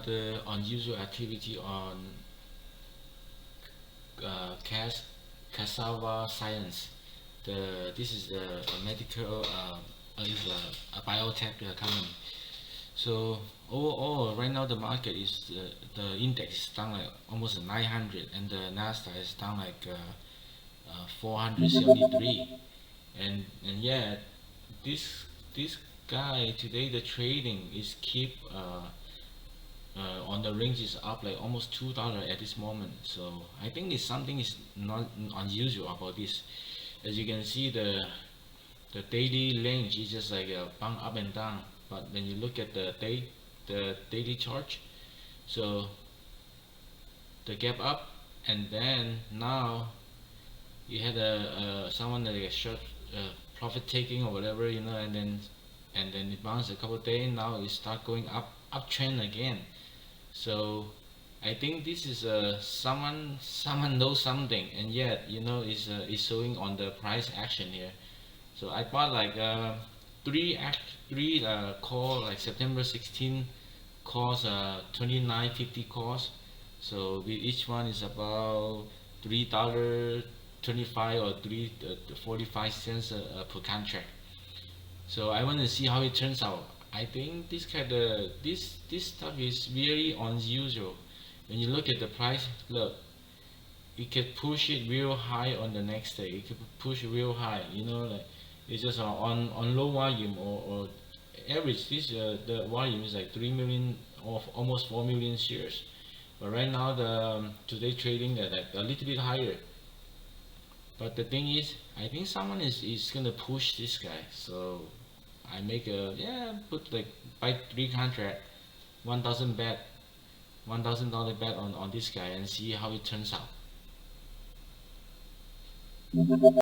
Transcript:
another unusual activity on cassava science. This is a medical is a biotech company. So overall, right now the market is the index is down like almost 900, and the Nasdaq is down like 473. And yeah, this this guy today the trading is keep on the range is up like almost $2 at this moment. So I think it's something is not unusual about this. As you can see, the daily range is just like a bump up and down. But when you look at the daily chart, so the gap up, and then now you had a someone like a short profit taking or whatever, and then it bounced a couple of days. Now it start going uptrend again. So I think this is someone knows something, and yet is showing on the price action here. So I bought like three call like September 16 calls, 29.50 calls. So each one is about $3.25 or 3.45 per contract. So I want to see how it turns out. I think this stuff is very unusual. When you look at the price, look, it can push it real high on the next day. It can push real high. Like it's just on low volume or average. The volume is like 3 million or almost 4 million shares. But right now today trading at like a little bit higher. But the thing is, I think someone is gonna push this guy. So I make put like buy 3 contract, 1,000 bet, $1,000 bet on this guy and see how it turns out.